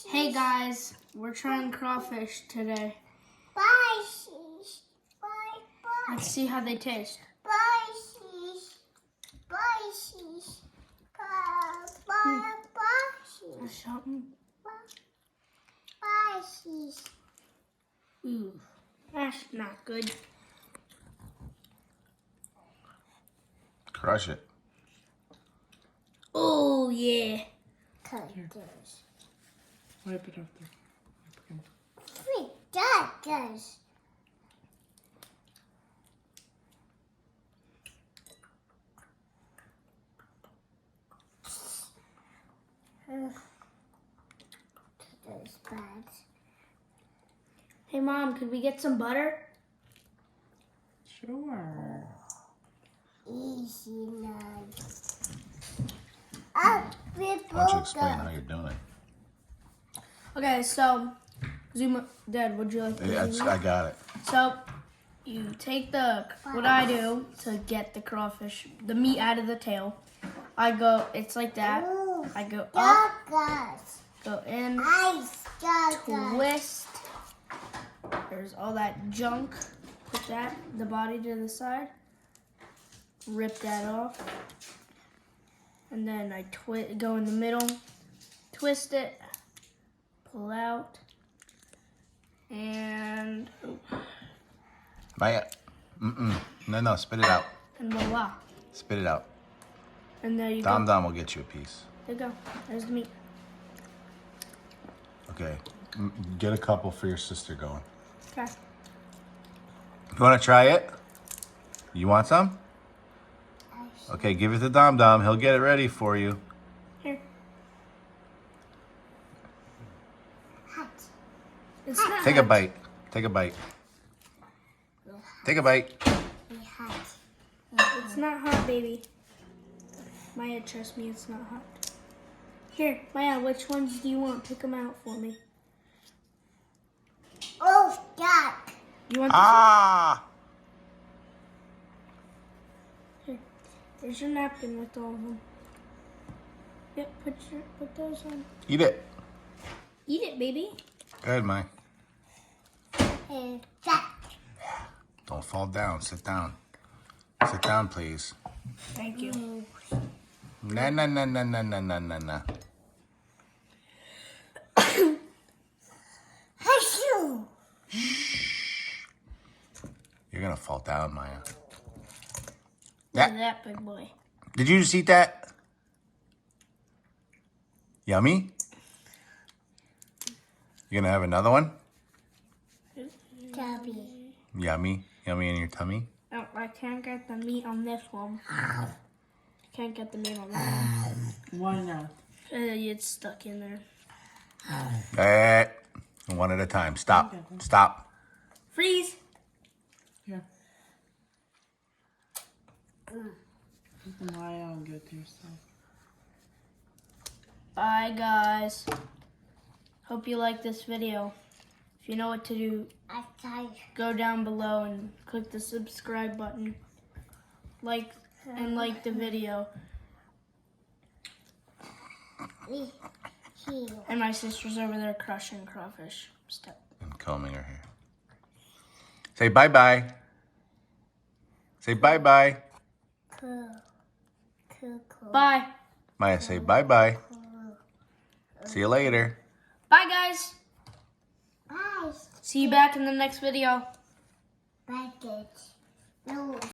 Hey guys, we're trying crawfish today. Bye. Let's see how they taste. Something. Ooh, that's not good. Crush it. Oh yeah. Wipe it off there. Crawdads. Those bags. Hey mom, could we get some butter? Sure. Easy nice. Why don't you explain how you're doing it? Okay, so Dad, would you like to Yeah, zoom in? I got it. So you take what I do to get the crawfish, the meat out of the tail. It's like that. I go up, go in, twist. There's all that junk. Put the body to the side. Rip that off. And then I go in the middle, twist it, pull out, and Maya. No, spit it out. and voila. Spit it out. And there you Dom go. Dom will get you a piece. There you go. There's the meat. Okay. Get a couple for your sister going. Okay. You want to try it? You want some? Okay, give it to Dom Dom. He'll get it ready for you. Here. Hot. It's not Take a hot. bite. Take a bite. Take a bite. Hot. It's not hot, baby. Maya, trust me, it's not hot. Here, Maya, which ones do you want? Pick them out for me. Oh, duck. You want Ah! Here, there's your napkin with all of them. Yep, put those on. Eat it. Eat it, baby. Go ahead, Maya. And duck. Don't fall down. Sit down. Sit down, please. Thank you. Nah. Achoo. You're gonna fall down, Maya. Look at that big boy. Did you just eat that? Yummy? You gonna have another one? Tubby. Yummy. Yummy in your tummy? Oh, I can't get the meat on this one. I can't get the meat on that Why not? one. It's stuck in there. One at a time. Stop. Stop. Freeze! Here. Keep an eye on good to yourself. Bye, guys. Hope you like this video. If you know what to do, I tired. go down below and click the subscribe button. Like the video. Here. And my sister's over there crushing crawfish. And combing her hair. Say bye-bye. Say bye-bye. Cool. Bye. Maya, say bye-bye. See you later. Bye, guys. Bye. See you back in the next video. Bucket. No.